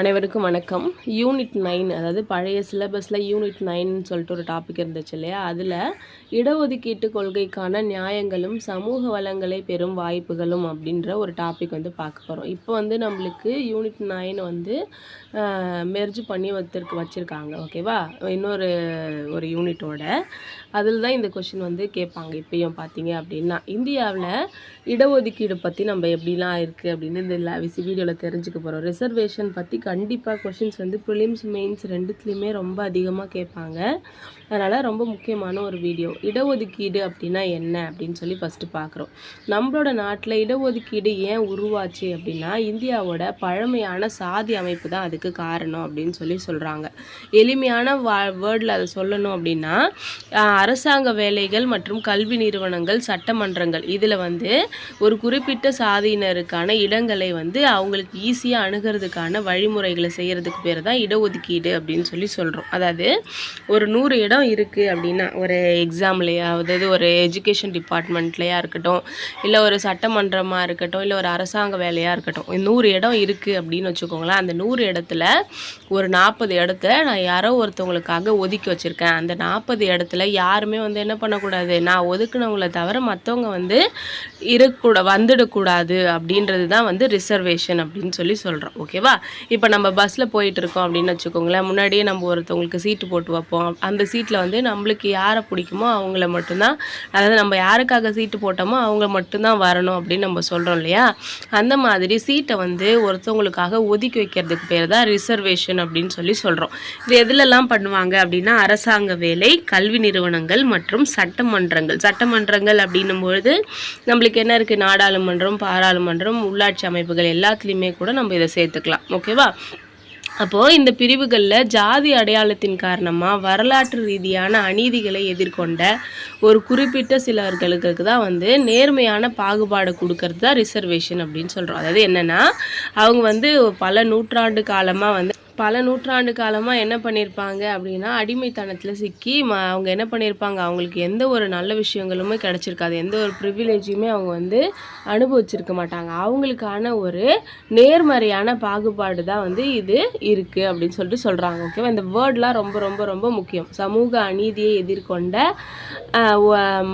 அனைவருக்கும் வணக்கம். யூனிட் 9 அதாவது பழைய சிலபஸில் யூனிட் 9ன்னு சொல்லிட்டு ஒரு டாபிக் இருந்துச்சு இல்லையா? அதில் இடஒதுக்கீட்டு கொள்கைக்கான நியாயங்களும் சமூக வளங்களை பெறும் வாய்ப்புகளும் அப்படின்ற ஒரு டாபிக் பார்க்க போகிறோம். இப்போ நம்மளுக்கு யூனிட் 9 மெர்ஜ் பண்ணி வச்சுருக்காங்க. ஓகேவா? ஒரு யூனிட்டோட அதில் தான் இந்த கொஷின் கேட்பாங்க. இப்பயும் பார்த்தீங்க அப்படின்னா இந்தியாவில் இடஒதுக்கீடு பற்றி நம்ம எப்படிலாம் இருக்குது அப்படின்னு இந்த வீடியோவில் தெரிஞ்சுக்க போகிறோம். ரிசர்வேஷன் பற்றி கண்டிப்பாக கொஷின்ஸ் ப்ரிலிம்ஸ் மெயின்ஸ் ரெண்டுத்துலேயுமே ரொம்ப அதிகமாக கேட்பாங்க. அதனால் ரொம்ப முக்கியமான ஒரு வீடியோ. இடஒதுக்கீடு அப்படின்னா என்ன அப்படின்னு சொல்லி ஃபஸ்ட்டு பார்க்குறோம். நம்மளோட நாட்டில் இடஒதுக்கீடு ஏன் உருவாச்சு அப்படின்னா இந்தியாவோட பழமையான சாதி அமைப்பு தான் அதுக்கு காரணம் அப்படின்னு சொல்கிறாங்க. எளிமையான வேர்டில் அதை சொல்லணும் அப்படின்னா அரசாங்க வேலைகள் மற்றும் கல்வி நிறுவனங்கள், சட்டமன்றங்கள் இதில் ஒரு குறிப்பிட்ட சாதியினருக்கான இடங்களை அவங்களுக்கு ஈஸியாக அணுகிறதுக்கான வழிமுறைகளை செய்கிறதுக்கு பேர் தான் இடஒதுக்கீடு அப்படின்னு சொல்கிறோம். அதாவது ஒரு 100 இடம் இருக்குது அப்படின்னா ஒரு எக்ஸாம்லையா, அதாவது ஒரு எஜுகேஷன் டிபார்ட்மெண்ட்லையா இருக்கட்டும், இல்லை ஒரு சட்டமன்றமாக இருக்கட்டும், இல்லை ஒரு அரசாங்க வேலையாக இருக்கட்டும், 100 இடம் இருக்குது அப்படின்னு வச்சுக்கோங்களேன். அந்த 100 இடத்துல ஒரு 40 இடத்த நான் யாரோ ஒருத்தவங்களுக்காக ஒதுக்கி வச்சுருக்கேன். அந்த 40 இடத்துல யாருமே என்ன பண்ணக்கூடாது, நான் ஒதுக்குனவங்களை தவிர மற்றவங்க வந்துடக்கூடாது அப்படின்றது தான் ரிசர்வேஷன் அப்படின்னு சொல்கிறோம். ஓகேவா? இப்போ நம்ம பஸ்ஸில் போயிட்டு இருக்கோம் அப்படின்னு வச்சுக்கோங்களேன். முன்னாடியே நம்ம ஒருத்தவங்களுக்கு சீட்டு போட்டு வைப்போம். அந்த சீட்டில் நம்மளுக்கு யாரை பிடிக்குமோ அவங்கள மட்டும்தான், அதாவது நம்ம யாருக்காக சீட்டு போட்டோமோ அவங்க மட்டும்தான் வரணும் அப்படின்னு நம்ம சொல்கிறோம் இல்லையா? அந்த மாதிரி சீட்டை ஒருத்தவங்களுக்காக ஒதுக்கி வைக்கிறதுக்கு பேர் தான் ரிசர்வேஷன் அப்படின்னு சொல்கிறோம். இது எதுலெல்லாம் பண்ணுவாங்க அப்படின்னா அரசாங்க வேலை, கல்வி நிறுவனங்கள் மற்றும் சட்டமன்றங்கள் அப்படின்னும்பொழுது நம்மளுக்கு என்ன இருக்குது, நாடாளுமன்றம், பாராளுமன்றம், உள்ளாட்சி அமைப்புகள் எல்லாத்துலேயுமே கூட நம்ம இதை சேர்த்துக்கலாம். ஓகேவா? அப்போது இந்த பிரிவுகளில் ஜாதி அடையாளத்தின் காரணமாக வரலாற்று ரீதியான அநீதிகளை எதிர்கொண்ட ஒரு குறிப்பிட்ட சிலர்களுக்கு தான் நேர்மையான பாகுபாடு கொடுக்கறது தான் ரிசர்வேஷன் அப்படின்னு சொல்கிறோம். அதாவது என்னென்னா அவங்க பல நூற்றாண்டு காலமாக என்ன பண்ணியிருப்பாங்க அப்படின்னா அடிமைத்தனத்தில் சிக்கி அவங்க என்ன பண்ணியிருப்பாங்க, அவங்களுக்கு எந்த ஒரு நல்ல விஷயங்களுமே கிடச்சிருக்காது, எந்த ஒரு ப்ரிவிலேஜுமே அவங்க அனுபவிச்சிருக்க மாட்டாங்க. அவங்களுக்கான ஒரு நேர்மறையான பாகுபாடு தான் இது இருக்குது அப்படின்னு சொல்கிறாங்க. ஓகேவா? இந்த வேர்ட்லாம் ரொம்ப ரொம்ப ரொம்ப முக்கியம். சமூக அநீதியை எதிர்கொண்ட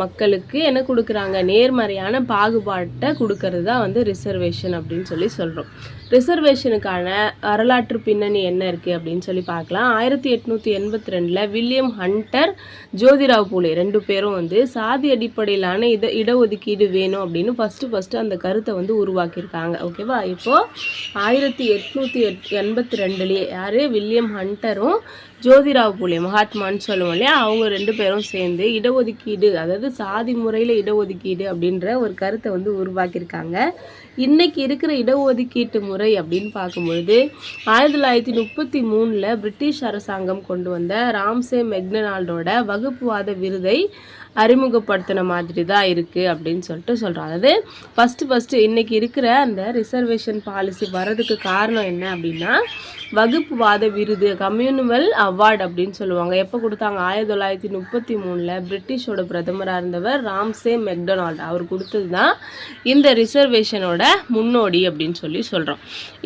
மக்களுக்கு என்ன கொடுக்குறாங்க, நேர்மறையான பாகுபாட்டை கொடுக்கறது தான் ரிசர்வேஷன் அப்படின்னு சொல்கிறோம். ரிசர்வேஷனுக்கான வரலாற்று பின்னணி என்ன இருக்குது அப்படின்னு பார்க்கலாம். 1882 வில்லியம் ஹண்டர், ஜோதிராவ் பூலே 2 பேரும் சாதி அடிப்படையிலான இடஒதுக்கீடு வேணும் அப்படின்னு ஃபஸ்ட்டு அந்த கருத்தை உருவாக்கியிருக்காங்க. ஓகேவா? இப்போது 1882 யார், வில்லியம் ஹண்டரும் ஜோதிராவ் பூலே, மகாத்மான்னு சொல்லுவோம் இல்லையா, அவங்க 2 பேரும் சேர்ந்து இடஒதுக்கீடு, அதாவது சாதி முறையில் இடஒதுக்கீடு அப்படின்ற ஒரு கருத்தை உருவாக்கியிருக்காங்க. இன்றைக்கி இருக்கிற இடஒதுக்கீட்டு முறை அப்படின்னு பார்க்கும்பொழுது 1933 பிரிட்டிஷ் அரசாங்கம் கொண்டு வந்த ராம்சே மெக்டொனால்டோட வகுப்புவாத விருதை அறிமுகப்படுத்தின மாதிரி தான் இருக்குது அப்படின்னு சொல்கிறோம். அதாவது ஃபஸ்ட்டு இன்றைக்கி இருக்கிற அந்த ரிசர்வேஷன் பாலிசி வர்றதுக்கு காரணம் என்ன அப்படின்னா வகுப்புவாத விருது, கம்யூனிவல் அவார்டு அப்படின்னு சொல்லுவாங்க. எப்போ கொடுத்தாங்க? 1933 பிரிட்டிஷோட பிரதமராக இருந்தவர் ராம்சே மெக்டொனால்ட், அவர் கொடுத்தது தான் இந்த ரிசர்வேஷனோட முன்னோடி அப்படின்னு சொல்கிறோம்.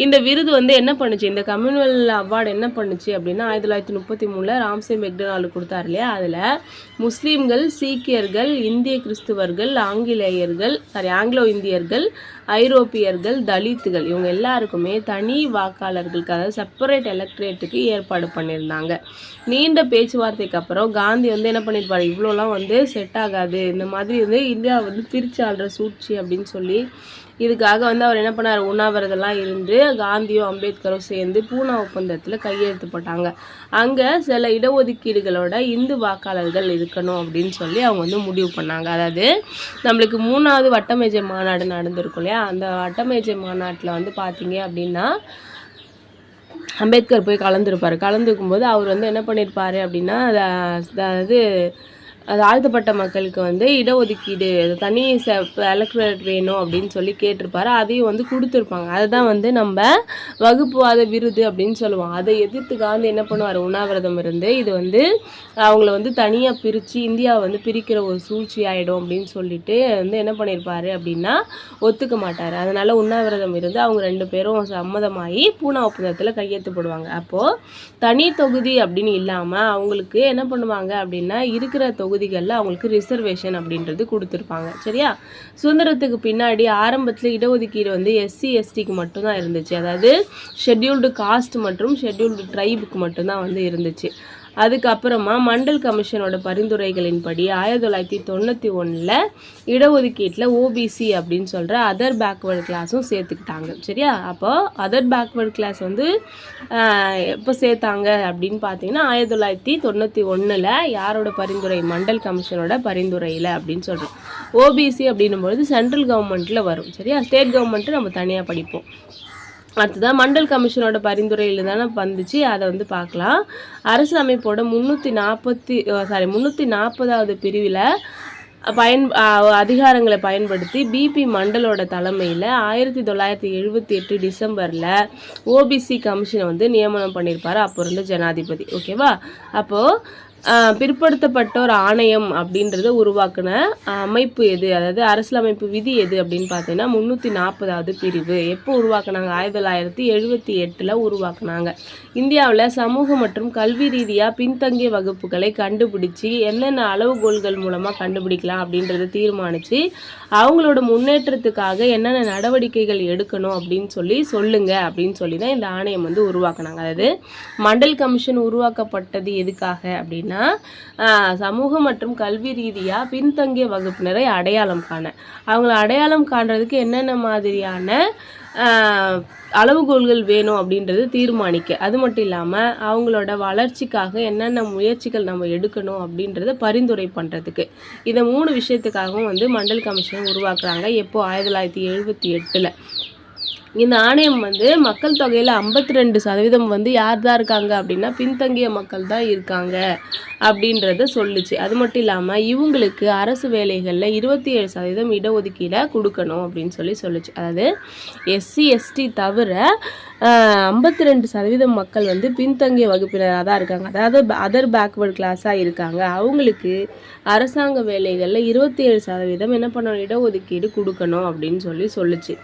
இந்த விருது என்ன பண்ணுச்சு, இந்த கம்யூனிவல் அவார்டு என்ன பண்ணுச்சு அப்படின்னா 1933 ராம்சே மெக்டொனால்டு கொடுத்தார் இல்லையா, அதில் முஸ்லீம்கள், சீக்கியர்கள், இந்திய கிறிஸ்துவர்கள், ஆங்கிலோ இந்தியர்கள், ஐரோப்பியர்கள், தலித்துகள் இவங்க எல்லாருக்குமே தனி வாக்காளர்களுக்கு, அதாவது செப்பரேட் எலக்ட்ரேட்டுக்கு ஏற்பாடு பண்ணியிருந்தாங்க. நீண்ட பேச்சுவார்த்தைக்கு அப்புறம் காந்தி என்ன பண்ணியிருப்பார், இவ்வளோலாம் செட் ஆகாது, இந்த மாதிரி இந்தியா பிரித்து ஆள்ற சூழ்ச்சி அப்படின்னு சொல்லி இதுக்காக அவர் என்ன பண்ணார், உண்ணாவிரதெல்லாம் இருந்து காந்தியும் அம்பேத்கரும் சேர்ந்து பூனா ஒப்பந்தத்தில் கையெழுத்து போட்டாங்க. அங்கே சில இடஒதுக்கீடுகளோட இந்து வாக்காளர்கள் இருக்கணும் அப்படின்னு அவங்க முடிவு பண்ணாங்க. அதாவது நம்மளுக்கு 3வது வட்டமேஜை மாநாடு நடந்திருக்கும் இல்லையா, அந்த வட்டமேஜை மாநாட்டில் பார்த்தீங்க அப்படின்னா அம்பேத்கர் போய் கலந்துருக்கும்போது அவர் என்ன பண்ணியிருப்பார் அப்படின்னா, அதாவது தாழ்த்தப்பட்ட மக்களுக்கு வந்து இடஒதுக்கீடு தனி எலக்ட்ரேட் வேணும் அப்படின்னு சொல்லி கேட்டிருப்பாரு. அதையும் வந்து கொடுத்துருப்பாங்க. அதுதான் வந்து நம்ம வகுப்புவாத விருது அப்படின்னு சொல்லுவோம். அதை எதிர்த்து காந்தி என்ன பண்ணுவார், உண்ணாவிரதம் இருந்து இது வந்து அவங்கள வந்து தனியாக பிரித்து இந்தியாவை வந்து பிரிக்கிற ஒரு சூழ்ச்சி ஆகிடும் அப்படின்னு சொல்லிட்டு வந்து என்ன பண்ணியிருப்பாரு அப்படின்னா ஒத்துக்க மாட்டார். அதனால் உண்ணாவிரதம் இருந்து அவங்க 2 பேரும் சம்மதமாகி பூனா ஒப்பந்தத்தில் கையெழுத்து போடுவாங்க. அப்போது தனி தொகுதி அப்படின்னு இல்லாமல் அவங்களுக்கு என்ன பண்ணுவாங்க அப்படின்னா இருக்கிற தொகுதிகளில் அவங்களுக்கு ரிசர்வேஷன் அப்படின்றது கொடுத்துருப்பாங்க. சரியா? சுதந்திரத்துக்கு பின்னாடி ஆரம்பத்தில் இடஒதுக்கீடு வந்து SC STக்கு மட்டும்தான் இருந்துச்சு. அதாவது ஷெட்யூல்டு காஸ்ட் மற்றும் ஷெட்யூல்டு ட்ரைபுக்கு மட்டும்தான் வந்து இருந்துச்சு. அதுக்கப்புறமா மண்டல் கமிஷனோட பரிந்துரைகளின்படி 1991 இடஒதுக்கீட்டில் OBC அப்படின்னு சொல்கிற அதர் பேக்வேர்டு கிளாஸும் சேர்த்துக்கிட்டாங்க. சரியா? அப்போ அதர் பேக்வேர்டு கிளாஸ் வந்து எப்போ சேர்த்தாங்க அப்படின்னு பார்த்தீங்கன்னா 1991 யாரோட பரிந்துரை, மண்டல் கமிஷனோட பரிந்துரையில் அப்படின்னு சொல்கிறோம். OBC அப்படின்னும்பொழுது சென்ட்ரல் கவர்மெண்ட்டில் வரும். சரியா? ஸ்டேட் கவர்மெண்ட்டு நம்ம தனியாக படிப்போம். அடுத்ததான் மண்டல் கமிஷனோட பரிந்துரையில் தானே வந்துச்சு, அதை வந்து பார்க்கலாம். அரசு அமைப்போட 340வது பிரிவில் அதிகாரங்களை பயன்படுத்தி BP மண்டலோட தலைமையில் 1978 டிசம்பரில் OBC கமிஷனை வந்து நியமனம் பண்ணியிருப்பார் அப்போ இருந்த ஜனாதிபதி. ஓகேவா? அப்போது பிற்படுத்தப்பட்டோர் ஆணையம் அப்படின்றத உருவாக்குன அமைப்பு எது, அதாவது அரசியலமைப்பு விதி எது அப்படின்னு பார்த்தீங்கன்னா 340வது பிரிவு. எப்போ உருவாக்குனாங்க? 1978 உருவாக்குனாங்க. இந்தியாவில் சமூக மற்றும் கல்வி ரீதியாக பின்தங்கிய வகுப்புகளை கண்டுபிடிச்சி என்னென்ன அளவுகோல்கள் மூலமாக கண்டுபிடிக்கலாம் அப்படின்றத தீர்மானித்து அவங்களோட முன்னேற்றத்துக்காக என்னென்ன நடவடிக்கைகள் எடுக்கணும் அப்படின்னு சொல்லுங்க அப்படின்னு சொல்லி தான் இந்த ஆணையம் வந்து உருவாக்குனாங்க. அதாவது மண்டல் கமிஷன் உருவாக்கப்பட்டது எதுக்காக அப்படின்னா சமூக மற்றும் கல்வி ரீதியாக பின்தங்கிய வகுப்பினரை அடையாளம் காண, அவங்கள அடையாளம் காண்றதுக்கு என்னென்ன மாதிரியான அளவுகோல்கள் வேணும் அப்படின்றது தீர்மானிக்க, அது மட்டும் இல்லாமல் அவங்களோட வளர்ச்சிக்காக என்னென்ன முயற்சிகள் நம்ம எடுக்கணும் அப்படின்றத பரிந்துரை பண்ணுறதுக்கு, இதை 3 விஷயத்துக்காகவும் வந்து மண்டல் கமிஷன் உருவாக்குறாங்க. எப்போ? 1978. இந்த ஆணையம் வந்து மக்கள் தொகையில் 52% வந்து யார் தான் இருக்காங்க அப்படின்னா பின்தங்கிய மக்கள் தான் இருக்காங்க அப்படின்றத சொல்லுச்சு. அது மட்டும் இல்லாமல் இவங்களுக்கு அரசு வேலைகளில் 27% இடஒதுக்கீடை கொடுக்கணும் அப்படின்னு சொல்லுச்சு. அதாவது SC ST தவிர 52% மக்கள் வந்து பின்தங்கிய வகுப்பினராக தான் இருக்காங்க, அதாவது அதர் பேக்வேர்டு கிளாஸாக இருக்காங்க. அவங்களுக்கு அரசாங்க வேலைகளில் 27% என்ன பண்ணணும், இடஒதுக்கீடு கொடுக்கணும் அப்படின்னு சொல்லுச்சு.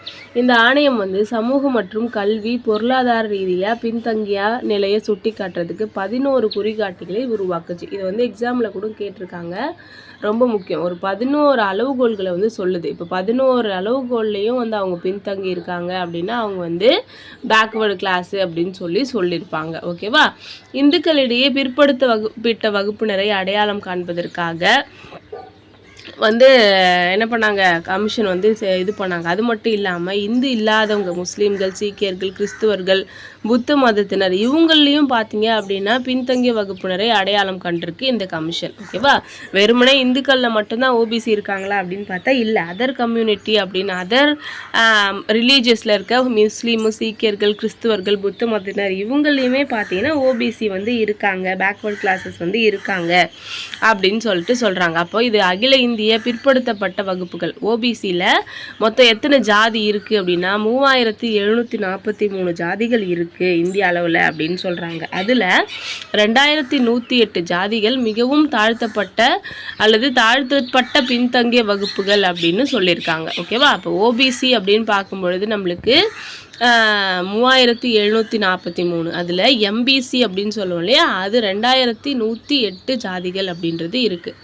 இந்த ஆணையம் வந்து சமூக மற்றும் கல்வி பொருளாதார ரீதியாக பின்தங்கிய நிலையை சுட்டி காட்டுறதுக்கு 11 குறிகாட்டிகளை உருவாக்குச்சு. இதை வந்து எக்ஸாமில் கூட கேட்டிருக்காங்க, ரொம்ப முக்கியம். ஒரு 11 அளவுகோல்களை வந்து சொல்லுது. இப்போ 11 அளவுகோல்லையும் வந்து அவங்க பின்தங்கி இருக்காங்க அப்படின்னா அவங்க வந்து பேக்வேர்டு கிளாஸு அப்படின்னு சொல்லியிருப்பாங்க. ஓகேவா? இந்துக்களிடையே பிற்படுத்த வகுப்பினரை அடையாளம் காண்பதற்காக வந்து என்ன பண்ணாங்க, கமிஷன் வந்து இது பண்ணாங்க. அது மட்டும் இல்லாமல் இந்து இல்லாதவங்க முஸ்லீம்கள், சீக்கியர்கள், கிறிஸ்துவர்கள், புத்த மதத்தினர் இவங்களையும் பார்த்தீங்க அப்படின்னா பின்தங்கிய வகுப்பினரை அடையாளம் கண்டிருக்கு இந்த கமிஷன். ஓகேவா? வெறுமனே இந்துக்களில் மட்டும்தான் OBC இருக்காங்களா அப்படின்னு பார்த்தா இல்லை. அதர் கம்யூனிட்டி அப்படின்னு அதர் ரிலீஜியஸில் இருக்க முஸ்லீமு, சீக்கியர்கள், கிறிஸ்துவர்கள், புத்த மதத்தினர் இவங்களையுமே பார்த்தீங்கன்னா OBC வந்து இருக்காங்க, பேக்வர்ட் கிளாஸஸ் வந்து இருக்காங்க அப்படின்னு சொல்கிறாங்க. அப்போ இது அகில இந்திய பிற்படுத்தப்பட்ட வகுப்புகள் OBCயில் மொத்தம் எத்தனை ஜாதி இருக்குது அப்படின்னா 3743 ஜாதிகள் இருக்குது இந்திய அளவில் அப்படின்னு சொல்கிறாங்க. அதில் 2108 ஜாதிகள் மிகவும் தாழ்த்தப்பட்ட அல்லது தாழ்த்தப்பட்ட பின்தங்கிய வகுப்புகள் அப்படின்னு சொல்லியிருக்காங்க. ஓகேவா? அப்போ OBC அப்படின்னு பார்க்கும்பொழுது நம்மளுக்கு 3743, அதில் MBC அப்படின்னு சொல்லுவோம் இல்லையா, அது 2108 ஜாதிகள் அப்படின்றது இருக்குது.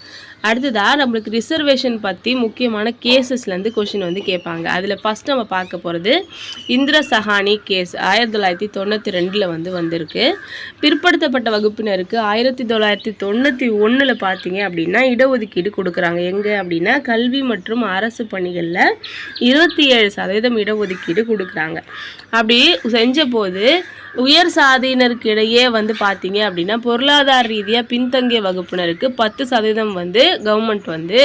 அடுத்ததாக நம்மளுக்கு ரிசர்வேஷன் பற்றி முக்கியமான கேசஸ்லேருந்து கொஷின் வந்து கேட்பாங்க. அதில் ஃபஸ்ட் நம்ம பார்க்க போகிறது இந்திர சஹானி கேஸ் 1992 வந்து வந்திருக்கு. பிற்படுத்தப்பட்ட வகுப்பினருக்கு 1991 பார்த்தீங்க அப்படின்னா இடஒதுக்கீடு கொடுக்குறாங்க. எங்கே அப்படின்னா கல்வி மற்றும் அரசு பணிகளில் 27% இடஒதுக்கீடு கொடுக்குறாங்க. அப்படி செஞ்ச போது உயர் சாதியினருக்கு இடையே வந்து பார்த்தீங்க அப்படின்னா பொருளாதார ரீதியாக பின்தங்கிய வகுப்பினருக்கு 10% வந்து கவர்மெண்ட் வந்து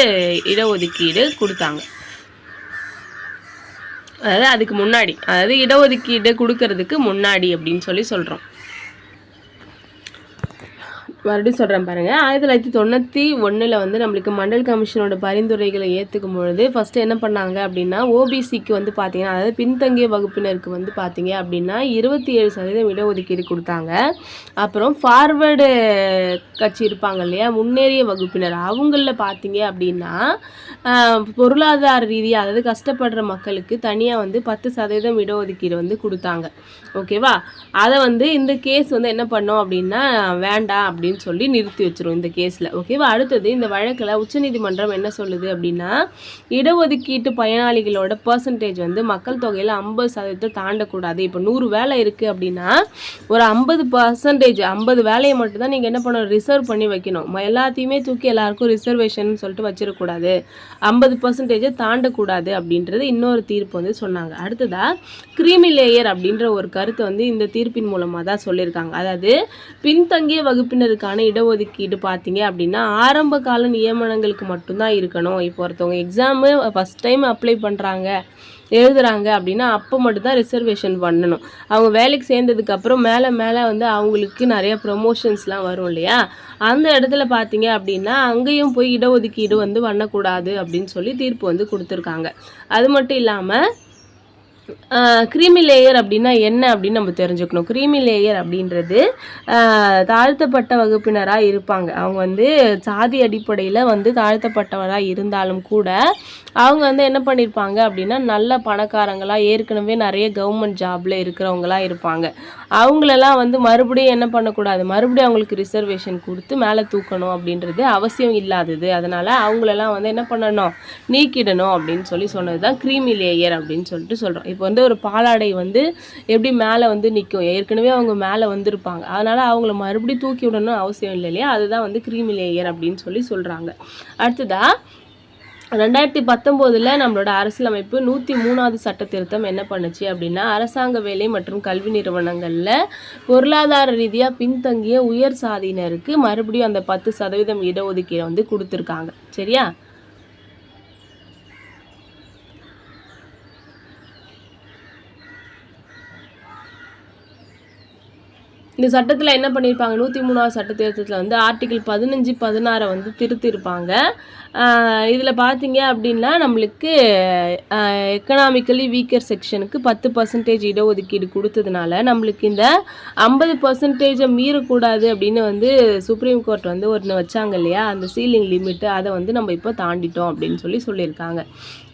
இடஒதுக்கீடு கொடுத்தாங்க. அதாவது அதுக்கு முன்னாடி, அதாவது இடஒதுக்கீடு கொடுக்கறதுக்கு முன்னாடி அப்படின்னு சொல்கிறோம். மறுபடியும் சொல்கிறேன் பாருங்கள். 1991 வந்து நம்மளுக்கு மண்டல் கமிஷனோட பரிந்துரைகளை ஏற்றுக்கும் பொழுது ஃபஸ்ட்டு என்ன பண்ணாங்க அப்படின்னா, ஓபிசிக்கு வந்து பார்த்தீங்கன்னா, அதாவது பின்தங்கிய வகுப்பினருக்கு வந்து பார்த்தீங்க அப்படின்னா 27% இடஒதுக்கீடு கொடுத்தாங்க. அப்புறம் ஃபார்வேர்டு கட்சி இருப்பாங்க இல்லையா, முன்னேறிய வகுப்பினர், அவங்களில் பார்த்தீங்க அப்படின்னா பொருளாதார ரீதியாக, அதாவது கஷ்டப்படுற மக்களுக்கு தனியாக வந்து 10% இடஒதுக்கீடு வந்து கொடுத்தாங்க. ஓகேவா? அதை வந்து இந்த கேஸ் வந்து என்ன பண்ணோம் அப்படின்னா, வேண்டாம் அப்படின்னு சொல்லி நிறுத்தி வச்சிரும் இந்த கேஸில். ஓகேவா? அடுத்தது இந்த வழக்கில் உச்சநீதிமன்றம் என்ன சொல்லுது அப்படின்னா, இடஒதுக்கீட்டு பயனாளிகளோட பர்சன்டேஜ் வந்து மக்கள் தொகையில் 50% தாண்டக்கூடாது. இப்போ 100 வேலை இருக்குது அப்படின்னா ஒரு 50% 50 வேலையை மட்டும்தான் நீங்கள் என்ன பண்ணணும், ரிசர்வ் பண்ணி வைக்கணும். எல்லாத்தையுமே தூக்கி எல்லாருக்கும் ரிசர்வேஷன் சொல்லிட்டு வச்சிடக்கூடாது. 50% தாண்டக்கூடாது அப்படின்றது இன்னொரு தீர்ப்பு வந்து சொன்னாங்க. அடுத்ததாக கிரீமி லேயர் அப்படின்ற ஒரு கருத்தை வந்து இந்த தீர்ப்பின் மூலமாக தான் சொல்லியிருக்காங்க. அதாவது பின்தங்கிய வகுப்பினருக்கான இடஒதுக்கீடு பார்த்தீங்க அப்படின்னா ஆரம்ப கால நியமனங்களுக்கு மட்டும்தான் இருக்கணும். இப்போ ஒருத்தவங்க எக்ஸாமு ஃபஸ்ட் டைம் அப்ளை பண்ணுறாங்க, எழுதுகிறாங்க அப்படின்னா அப்போ மட்டும்தான் ரிசர்வேஷன் பண்ணணும். அவங்க வேலைக்கு சேர்ந்ததுக்கப்புறம் மேலே வந்து அவங்களுக்கு நிறைய ப்ரொமோஷன்ஸ்லாம் வரும் இல்லையா, அந்த இடத்துல பார்த்தீங்க அப்படின்னா அங்கேயும் போய் இடஒதுக்கீடு வந்து பண்ணக்கூடாது அப்படின்னு சொல்லி தீர்ப்பு வந்து கொடுத்துருக்காங்க. அது மட்டும் இல்லாமல் கிரீமி லேயர் அப்படின்னா என்ன அப்படின்னு நம்ம தெரிஞ்சுக்கணும். கிரீமி லேயர் அப்படின்றது தாழ்த்தப்பட்ட வகுப்பினராக இருப்பாங்க. அவங்க வந்து சாதி அடிப்படையில் வந்து தாழ்த்தப்பட்டவராக இருந்தாலும் கூட அவங்க வந்து என்ன பண்ணியிருப்பாங்க அப்படின்னா நல்ல பணக்காரங்களாக, ஏற்கனவே நிறைய கவர்மெண்ட் ஜாபில் இருக்கிறவங்களாக இருப்பாங்க. அவங்களெல்லாம் வந்து மறுபடியும் என்ன பண்ணக்கூடாது, மறுபடியும் அவங்களுக்கு ரிசர்வேஷன் கொடுத்து மேலே தூக்கணும் அப்படின்றது அவசியம் இல்லாதது. அதனால் அவங்களெல்லாம் வந்து என்ன பண்ணணும், நீக்கிடணும் அப்படின்னு சொல்லி சொன்னது தான் கிரீமி லேயர் அப்படின்னு சொல்லிட்டு சொல்கிறோம். இப்போ வந்து ஒரு பாலாடை வந்து எப்படி மேலே வந்து நிற்கும், ஏற்கனவே அவங்க மேலே வந்திருப்பாங்க, அதனால் அவங்கள மறுபடியும் தூக்கி விடணும் அவசியம் இல்லை இல்லையா, அதுதான் வந்து கிரீமி லேயர் அப்படின்னு சொல்லி சொல்கிறாங்க. அடுத்ததாக 2019 நம்மளோட அரசியலமைப்பு 103வது சட்ட திருத்தம் என்ன பண்ணுச்சு அப்படின்னா, அரசாங்க வேலை மற்றும் கல்வி நிறுவனங்களில் பொருளாதார ரீதியாக பின்தங்கிய உயர் சாதியினருக்கு மறுபடியும் அந்த 10% இடஒதுக்கீடை வந்து கொடுத்துருக்காங்க. சரியா? இந்த சட்டத்தில் என்ன பண்ணியிருப்பாங்க, 103வது சட்ட திருத்தத்தில் வந்து ஆர்டிகிள் 15, 16 வந்து திருத்திருப்பாங்க. இதில் பார்த்தீங்க அப்படின்னா நம்மளுக்கு எக்கனாமிக்கலி வீக்கர் செக்ஷனுக்கு 10% இடஒதுக்கீடு கொடுத்ததுனால நம்மளுக்கு இந்த 50% மீறக்கூடாது அப்படின்னு வந்து சுப்ரீம் கோர்ட் வந்து ஒன்று வச்சாங்க இல்லையா, அந்த சீலிங் லிமிட்டு, அதை வந்து நம்ம இப்போ தாண்டிட்டோம் அப்படின்னு சொல்லியிருக்காங்க.